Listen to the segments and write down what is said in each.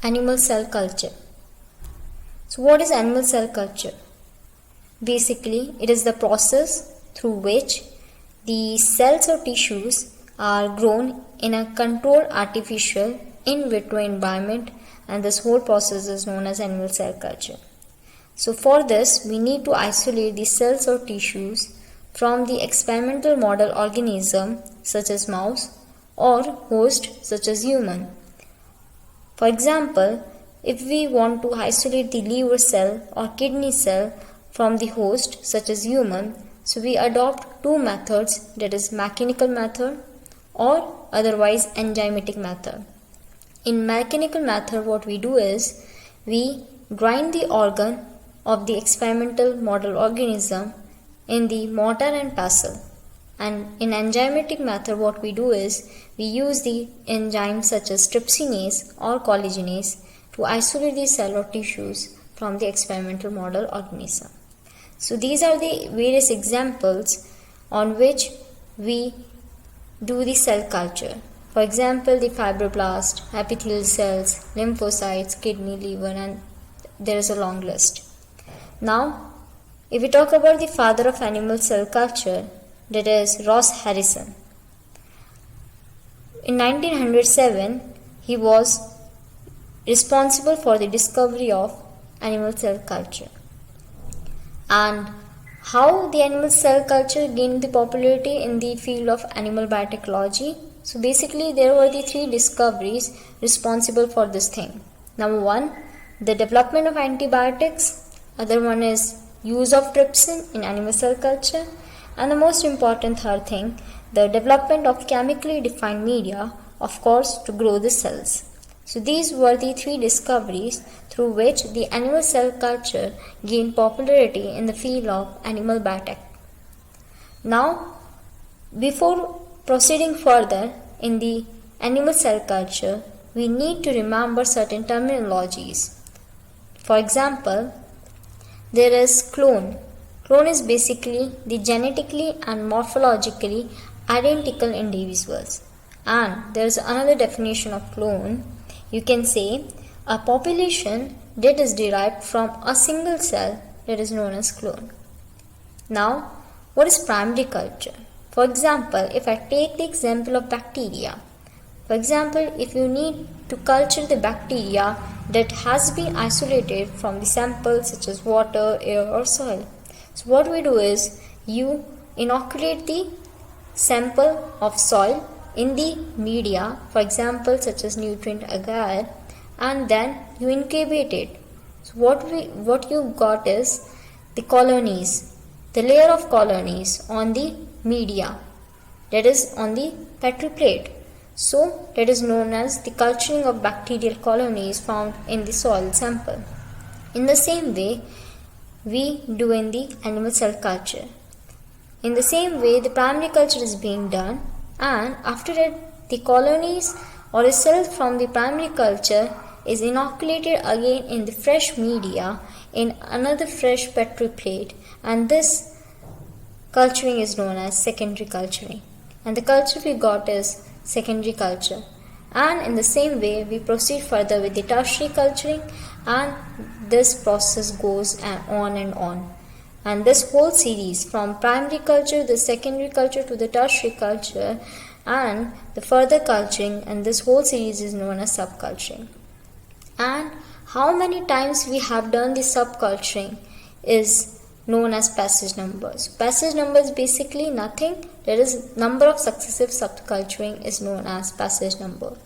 Animal cell culture. So what is animal cell culture? Basically, it is the process through which the cells or tissues are grown in a controlled artificial in vitro environment, and this whole process is known as animal cell culture. So for this, we need to isolate the cells or tissues from the experimental model organism such as mouse or host such as human. For example, if we want to isolate the liver cell or kidney cell from the host such as human, so we adopt two methods, that is mechanical method or otherwise enzymatic method. In mechanical method, what we do is we grind the organ of the experimental model organism in the mortar and pestle. And in enzymatic method, what we do is we use the enzymes such as trypsinase or collagenase to isolate the cell or tissues from the experimental model organism. So these are the various examples on which we do the cell culture. For example, the fibroblast, epithelial cells, lymphocytes, kidney, liver, and there is a long list. Now, if we talk about the father of animal cell culture, that is Ross Harrison. In 1907, he was responsible for the discovery of animal cell culture. And how the animal cell culture gained the popularity in the field of animal biotechnology? So basically, there were the three discoveries responsible for this thing. Number one, the development of antibiotics. Other one is use of trypsin in animal cell culture. And the most important third thing, the development of chemically defined media, of course, to grow the cells. So these were the three discoveries through which the animal cell culture gained popularity in the field of animal biotech. Now, before proceeding further in the animal cell culture, we need to remember certain terminologies. For example, there is clone. Clone is basically the genetically and morphologically identical individuals. And there is another definition of clone. You can say a population that is derived from a single cell, that is known as clone. Now, what is primary culture? For example, if I take the example of bacteria. For example, if you need to culture the bacteria that has been isolated from the samples such as water, air or soil. So what we do is you inoculate the sample of soil in the media, for example such as nutrient agar, and then you incubate it. So what you got is the colonies, the layer of colonies on the media, that is on the Petri plate. So that is known as the culturing of bacterial colonies found in the soil sample. In the same way, we do in the animal cell culture. In the same way, the primary culture is being done, and after that the colonies or the cells from the primary culture is inoculated again in the fresh media in another fresh Petri plate, and this culturing is known as secondary culturing, and the culture we got is secondary culture. And in the same way, we proceed further with the tertiary culturing, and this process goes on and on. And this whole series from primary culture, the secondary culture to the tertiary culture and the further culturing, and this whole series is known as subculturing. And how many times we have done the subculturing is known as passage numbers. Passage number is basically nothing. There is number of successive subculturing is known as passage number.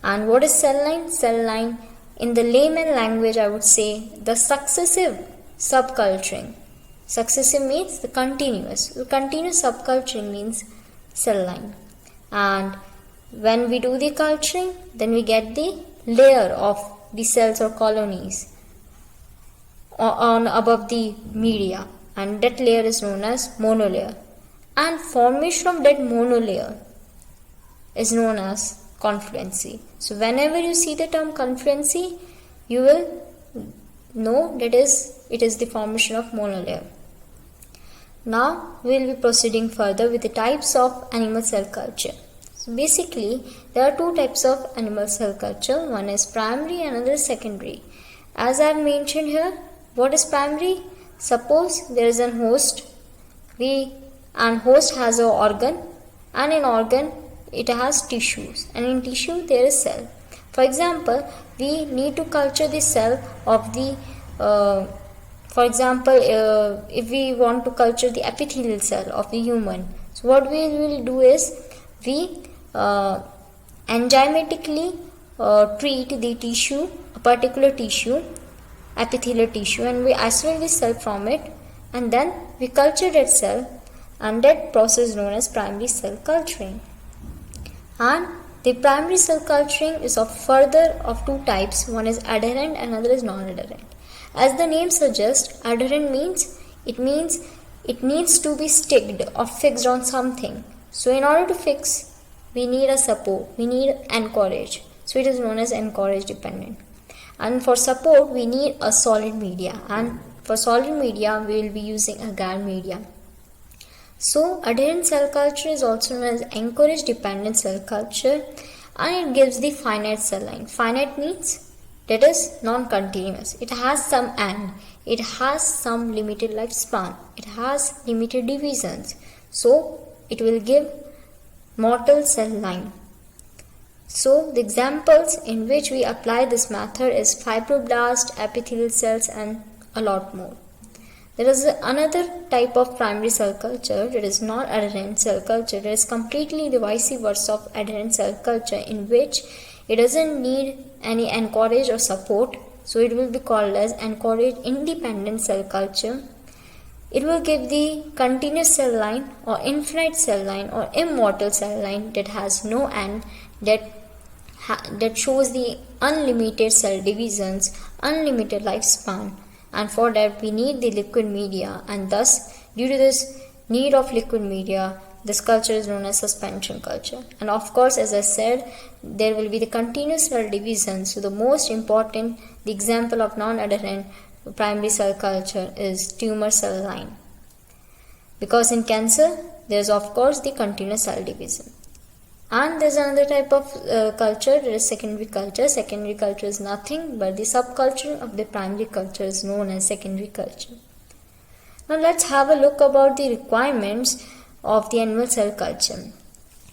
And what is cell line? Cell line, in the layman language, I would say the successive subculturing. Successive means the continuous. The continuous subculturing means cell line. And when we do the culturing, then we get the layer of the cells or colonies on above the media, and that layer is known as monolayer. And formation of that monolayer is known as confluency. So whenever you see the term confluency, you will know that it is the formation of monolayer. Now we will be proceeding further with the types of animal cell culture. So basically, there are two types of animal cell culture. One is primary and another is secondary. As I have mentioned here, what is primary? Suppose there is a host, and host has an organ, and in organ it has tissues, and in tissue there is cell. For example, we need to culture the cell of the for example, if we want to culture the epithelial cell of the human, so what we will do is we enzymatically treat the tissue, a particular tissue, epithelial tissue, and we isolate the cell from it, and then we culture that cell, and that process is known as primary cell culturing. And the primary cell culturing is of two types. One is adherent and another is non-adherent. As the name suggests, adherent means it needs to be sticked or fixed on something. So in order to fix, we need a support, we need anchorage. So it is known as anchorage dependent. And for support, we need a solid media, and for solid media we will be using agar media. So adherent cell culture is also known as anchorage dependent cell culture, and it gives the finite cell line. Finite means that is non-continuous. It has some end. It has some limited lifespan. It has limited divisions. So it will give mortal cell line. So the examples in which we apply this method is fibroblast, epithelial cells, and a lot more. There is another type of primary cell culture, that is non-adherent cell culture. That is completely the vice versa of adherent cell culture, in which it doesn't need any anchorage or support. So it will be called as anchorage independent cell culture. It will give the continuous cell line or infinite cell line or immortal cell line that has no end, that shows the unlimited cell divisions, unlimited lifespan. And for that we need the liquid media, and thus due to this need of liquid media, this culture is known as suspension culture. And of course, as I said, there will be the continuous cell division. So the most important, the example of non-adherent primary cell culture is tumor cell line, because in cancer there is of course the continuous cell division. And there is another type of culture, that is secondary culture. Secondary culture is nothing but the subculture of the primary culture is known as secondary culture. Now let's have a look about the requirements of the animal cell culture.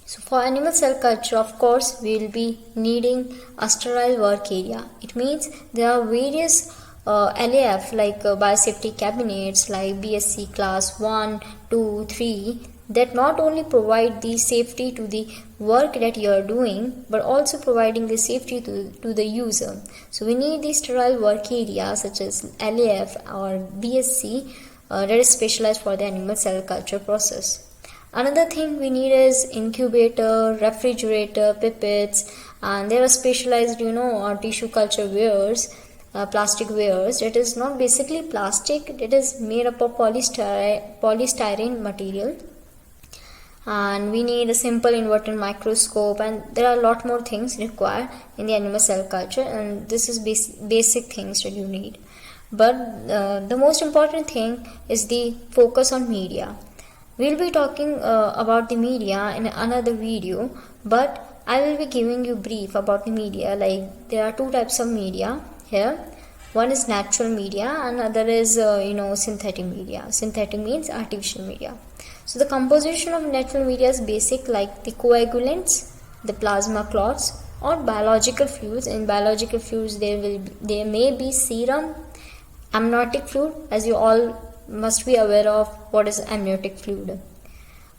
So for animal cell culture, of course, we will be needing a sterile work area. It means there are various LAF like biosafety cabinets like BSc class 1, 2, 3 that not only provide the safety to the work that you are doing, but also providing the safety to the user. So we need the sterile work area such as LAF or BSc that is specialized for the animal cell culture process. Another thing we need is incubator, refrigerator, pipettes, and there are specialized tissue culture wares, plastic wares that is not basically plastic, it is made up of polystyrene material. And we need a simple inverted microscope, and there are a lot more things required in the animal cell culture, and this is basic things that you need. But the most important thing is the focus on media. We'll be talking about the media in another video, but I will be giving you brief about the media. Like there are two types of media here. One is natural media and other is synthetic media. Synthetic means artificial media. So the composition of natural media is basic, like the coagulants, the plasma clots, or biological fluids. In biological fluids there may be serum, amniotic fluid, as you all must be aware of what is amniotic fluid.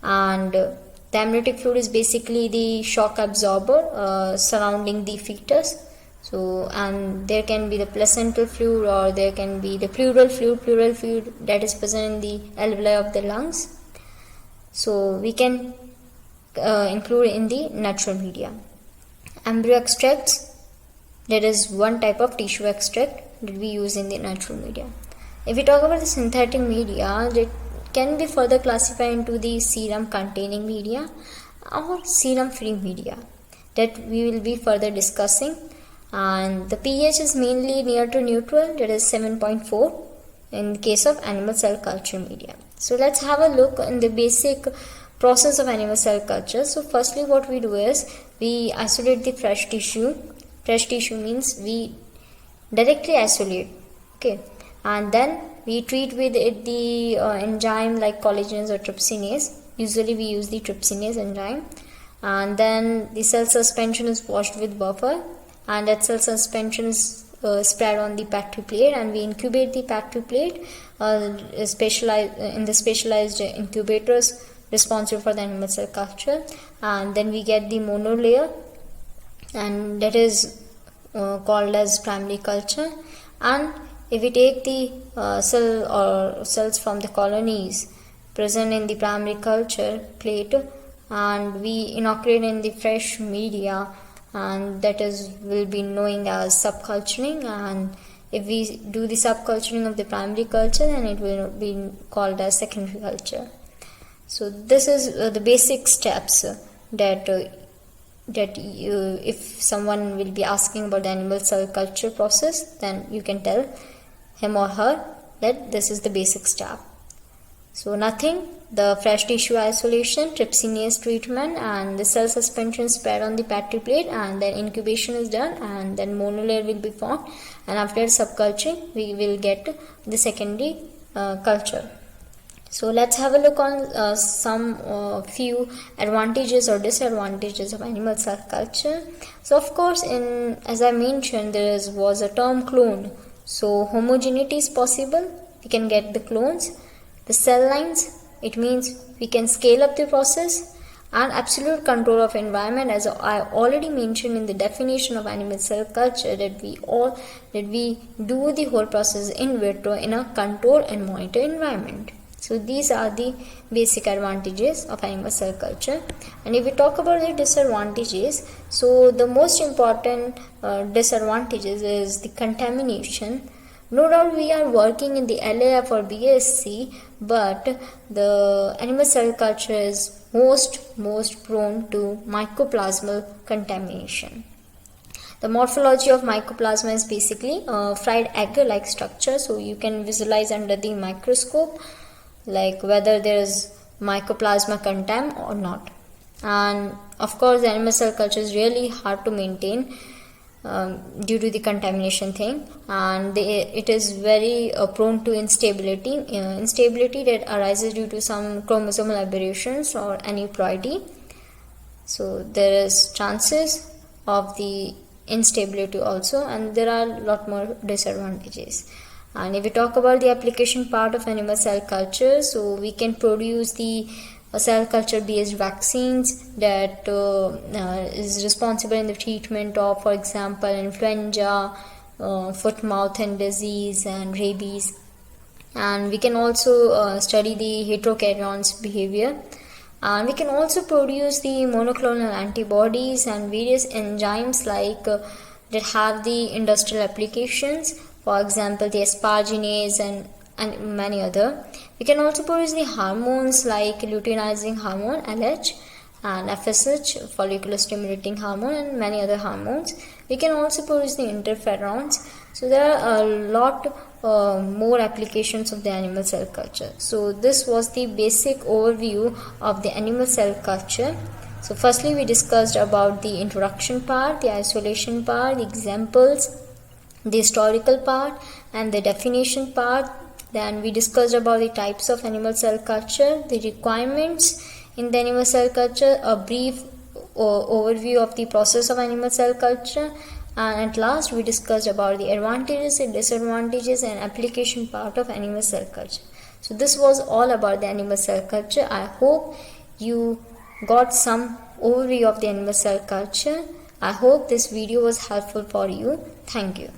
And the amniotic fluid is basically the shock absorber surrounding the fetus. So, and there can be the placental fluid, or there can be the pleural fluid that is present in the alveoli of the lungs. So we can include in the natural media. Embryo extracts, that is one type of tissue extract that we use in the natural media. If we talk about the synthetic media, that can be further classified into the serum containing media or serum free media that we will be further discussing. And the pH is mainly near to neutral, that is 7.4 in the case of animal cell culture media. So let's have a look in the basic process of animal cell culture. So firstly what we do is we isolate the fresh tissue. Fresh tissue means we directly isolate, okay, and then we treat with it the enzyme like collagenase or trypsinase. Usually we use the trypsinase enzyme, and then the cell suspension is washed with buffer, and that cell suspension is spread on the Petri plate, and we incubate the Petri plate in the specialized incubators responsible for the animal cell culture, and then we get the monolayer, and that is called as primary culture. And if we take the cell or cells from the colonies present in the primary culture plate and we inoculate in the fresh media, and that is will be knowing as subculturing, and if we do the subculturing of the primary culture, then it will be called as secondary culture. So this is the basic steps that if someone will be asking about the animal cell culture process, then you can tell him or her that this is the basic step. So nothing, the fresh tissue isolation, trypsinase treatment, and the cell suspension spread on the Petri plate, and then incubation is done, and then monolayer will be formed, and after subculturing we will get the secondary culture. So let's have a look on some few advantages or disadvantages of animal cell culture. So of course, as I mentioned, there was a term clone. So homogeneity is possible, we can get the clones. The cell lines, it means we can scale up the process, and absolute control of environment, as I already mentioned in the definition of animal cell culture, that we do the whole process in vitro in a controlled and monitored environment. So these are the basic advantages of animal cell culture. And if we talk about the disadvantages, so the most important disadvantages is the contamination. No doubt we are working in the LAF or BSc, but the animal cell culture is most prone to mycoplasmal contamination. The morphology of mycoplasma is basically a fried egg-like structure, so you can visualize under the microscope like whether there is mycoplasma contam or not. And of course the animal cell culture is really hard to maintain due to the contamination thing, and it is very prone to instability that arises due to some chromosomal aberrations or aneuploidy. So there is chances of the instability also, and there are a lot more disadvantages. And if we talk about the application part of animal cell culture, so we can produce the cell culture based vaccines that is responsible in the treatment of, for example, influenza, foot mouth and disease, and rabies. And we can also study the heterokaryons behavior, and we can also produce the monoclonal antibodies and various enzymes like that have the industrial applications, for example the asparaginase and many other. We can also produce the hormones like luteinizing hormone LH and FSH, follicular stimulating hormone, and many other hormones. We can also produce the interferons. So there are a lot more applications of the animal cell culture. So this was the basic overview of the animal cell culture. So firstly we discussed about the introduction part, the isolation part, the examples, the historical part, and the definition part. Then we discussed about the types of animal cell culture, the requirements in the animal cell culture, a brief overview of the process of animal cell culture, and at last we discussed about the advantages and disadvantages and application part of animal cell culture. So this was all about the animal cell culture. I hope you got some overview of the animal cell culture. I hope this video was helpful for you. Thank you.